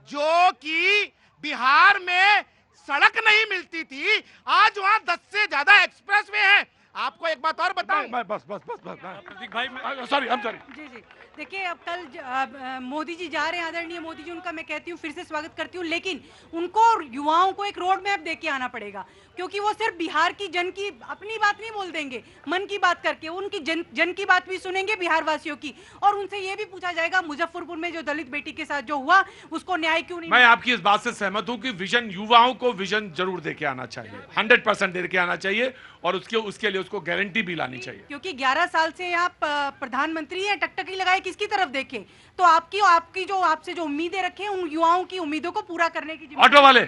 जो कि बिहार में सड़क नहीं मिलती थी, आज वहां 10 से ज्यादा एक्सप्रेसवे हैं। आपको एक बात और बताऊं, बस प्रतीक भाई सॉरी आई एम सॉरी। जी जी, देखिए अब कल मोदी जी जा रहे हैं, आदरणीय मोदी जी, उनका मैं कहती हूँ फिर से स्वागत करती हूँ, लेकिन उनको युवाओं को एक रोड मैप दे के आना पड़ेगा, क्योंकि वो सिर्फ बिहार की जन की अपनी बात नहीं बोल देंगे, मन की बात करके उनकी जन की बात भी सुनेंगे, बिहार वासियों की, और उनसे ये भी पूछा जाएगा मुजफ्फरपुर में जो दलित बेटी के साथ जो हुआ उसको न्याय क्यों नहीं। मैं आपकी इस बात से सहमत हूं कि विजन, युवाओं को विजन जरूर दे के आना चाहिए, 100% दे के आना चाहिए, और उसके लिए उसको गारंटी भी लानी चाहिए, क्योंकि 11 साल से आप प्रधानमंत्री हैं, टकटकी लगाए किसकी तरफ देखें, तो आपकी जो आपसे जो उम्मीदें रखें, उन युवाओं की उम्मीदों को पूरा करने की ऑटो वाले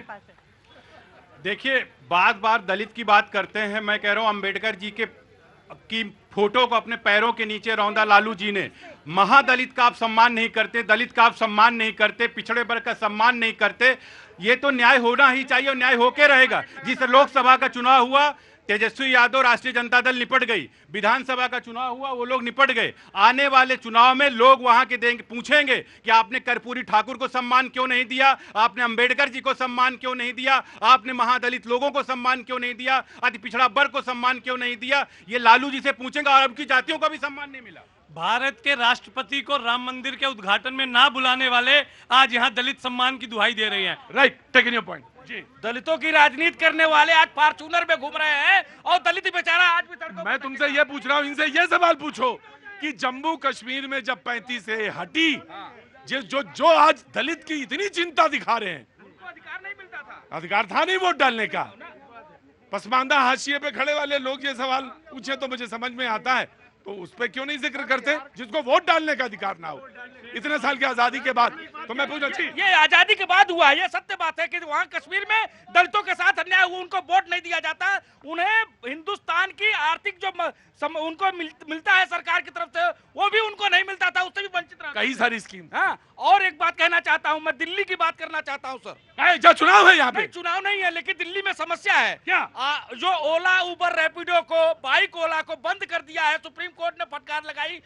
देखिए, बार दलित की बात करते हैं। मैं कह रहा हूं अंबेडकर जी की फोटो को अपने पैरों के नीचे रौंदा लालू जी ने। महादलित का आप सम्मान नहीं करते, दलित का आप सम्मान नहीं करते, पिछड़े वर्ग का सम्मान नहीं करते। ये तो न्याय होना ही चाहिए और न्याय होके रहेगा। जिस लोकसभा का चुनाव हुआ, तेजस्वी यादव राष्ट्रीय जनता दल निपट गई, विधानसभा का चुनाव हुआ, वो लोग निपट गए। आने वाले चुनाव में लोग वहां के देंगे, पूछेंगे कि आपने कर्पूरी ठाकुर को सम्मान क्यों नहीं दिया, आपने अंबेडकर जी को सम्मान क्यों नहीं दिया, आपने महादलित लोगों को सम्मान क्यों नहीं दिया, अति पिछड़ा वर्ग को सम्मान क्यों नहीं दिया। ये लालू जी से पूछेंगे, और उनकी जातियों को भी सम्मान नहीं मिला। भारत के राष्ट्रपति को राम मंदिर के उद्घाटन में ना बुलाने वाले आज यहाँ दलित सम्मान की दुहाई दे रहे हैं। राइट, टेकिंग योर पॉइंट जी। दलितों की राजनीति करने वाले आज फॉर्च्यूनर में घूम रहे हैं और दलित बेचारा आज भी सड़कों मैं पर तुमसे ये पूछ रहा हूँ, इनसे ये सवाल पूछो कि जम्मू कश्मीर में जब 35 से हटी, जो आज दलित की इतनी चिंता दिखा रहे हैं, उनको अधिकार नहीं मिलता था। अधिकार था नहीं वोट डालने का। पसमानदा हाशिए पे खड़े वाले लोग ये सवाल पूछे तो मुझे समझ में आता है, तो उस पर क्यों नहीं जिक्र करते, जिसको वोट डालने का अधिकार ना हो इतने साल की आजादी के बाद। तो मैं पूछा, ये आजादी के बाद हुआ, ये सत्य बात है कि वहाँ कश्मीर में दलितों के साथ अन्याय हुआ, उनको वोट नहीं दिया जाता, उन्हें हिंदुस्तान की आर्थिक जो उनको मिलता है सरकार की तरफ से, वो भी उनको नहीं मिलता था, उससे भी वंचित रहा। कई सारी स्कीम। हाँ, और एक बात कहना चाहता हूँ, मैं दिल्ली की बात करना चाहता हूँ सर। जो चुनाव है यहाँ पे, चुनाव नहीं है, लेकिन दिल्ली में समस्या है क्या? जो ओला, उबर, रैपिडो को, बाइक ओला को बंद कर दिया है, सुप्रीम कोर्ट ने फटकार लगाई।